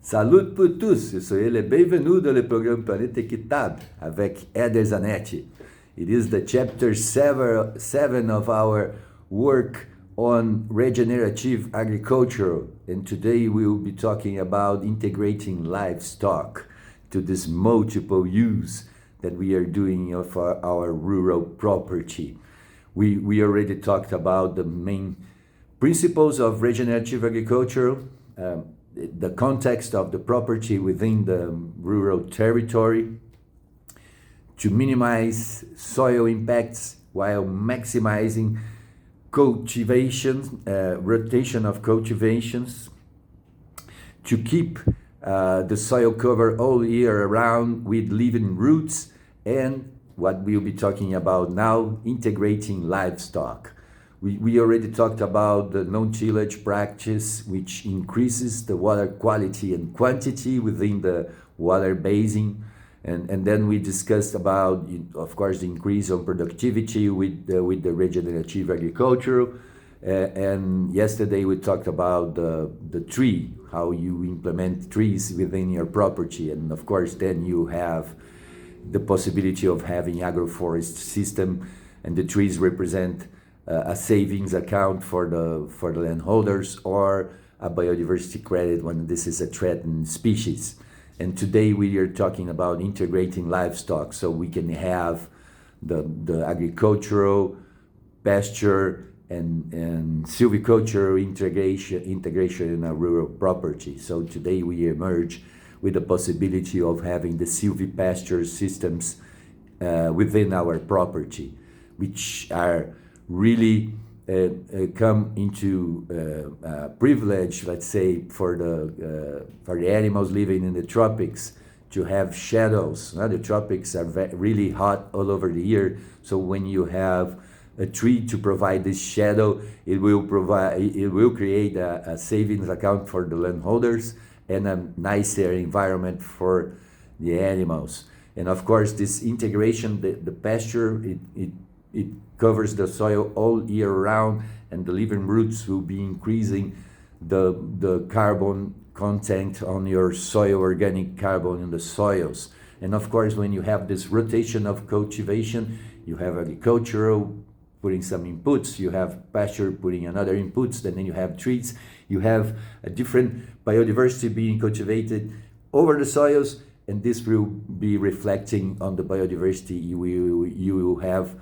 Salut pour tous, soyez les bienvenus dans le programme Planète Équitable avec Eder Zanetti. It is the chapter 7 of our work on regenerative agriculture, and today we will be talking about integrating livestock to this multiple use that we are doing of our rural property. We already talked about the main principles of regenerative agriculture, the context of the property within the rural territory, to minimize soil impacts while maximizing cultivation, rotation of cultivations, to keep the soil cover all year around with living roots, and what we'll be talking about now, integrating livestock. We already talked about the no-tillage practice, which increases the water quality and quantity within the water basin. And then we discussed about, of course, the increase of productivity with the regenerative agriculture. And yesterday we talked about the tree, how you implement trees within your property. And of course, then you have the possibility of having agroforest system, and the trees represent a savings account for the landholders, or a biodiversity credit when this is a threatened species. And today we are talking about integrating livestock, so we can have the agricultural, pasture, and silviculture integration in a rural property. So today we emerge with the possibility of having the silvipasture systems within our property, which are really come into privilege, let's say, for the animals living in the tropics, to have shadows. Now, the tropics are really hot all over the year, so when you have a tree to provide this shadow, it will create a savings account for the landholders and a nicer environment for the animals. And of course, this integration, the pasture, it covers the soil all year round, and the living roots will be increasing the carbon content on your soil, organic carbon in the soils. And of course, when you have this rotation of cultivation, you have agricultural putting some inputs, you have pasture putting another inputs, and then you have trees, you have a different biodiversity being cultivated over the soils, and this will be reflecting on the biodiversity you will have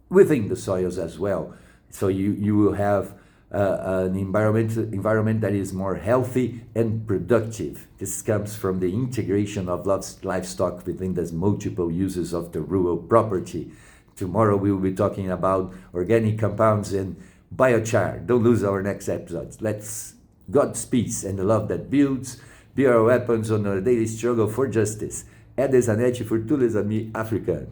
within the soils as well. So you will have an environment that is more healthy and productive. This comes from the integration of livestock within these multiple uses of the rural property. Tomorrow we will be talking about organic compounds and biochar. Don't lose our next episodes. Let's God's peace and the love that builds be our weapons on our daily struggle for justice. Eder Zanetti for tous les amis africains.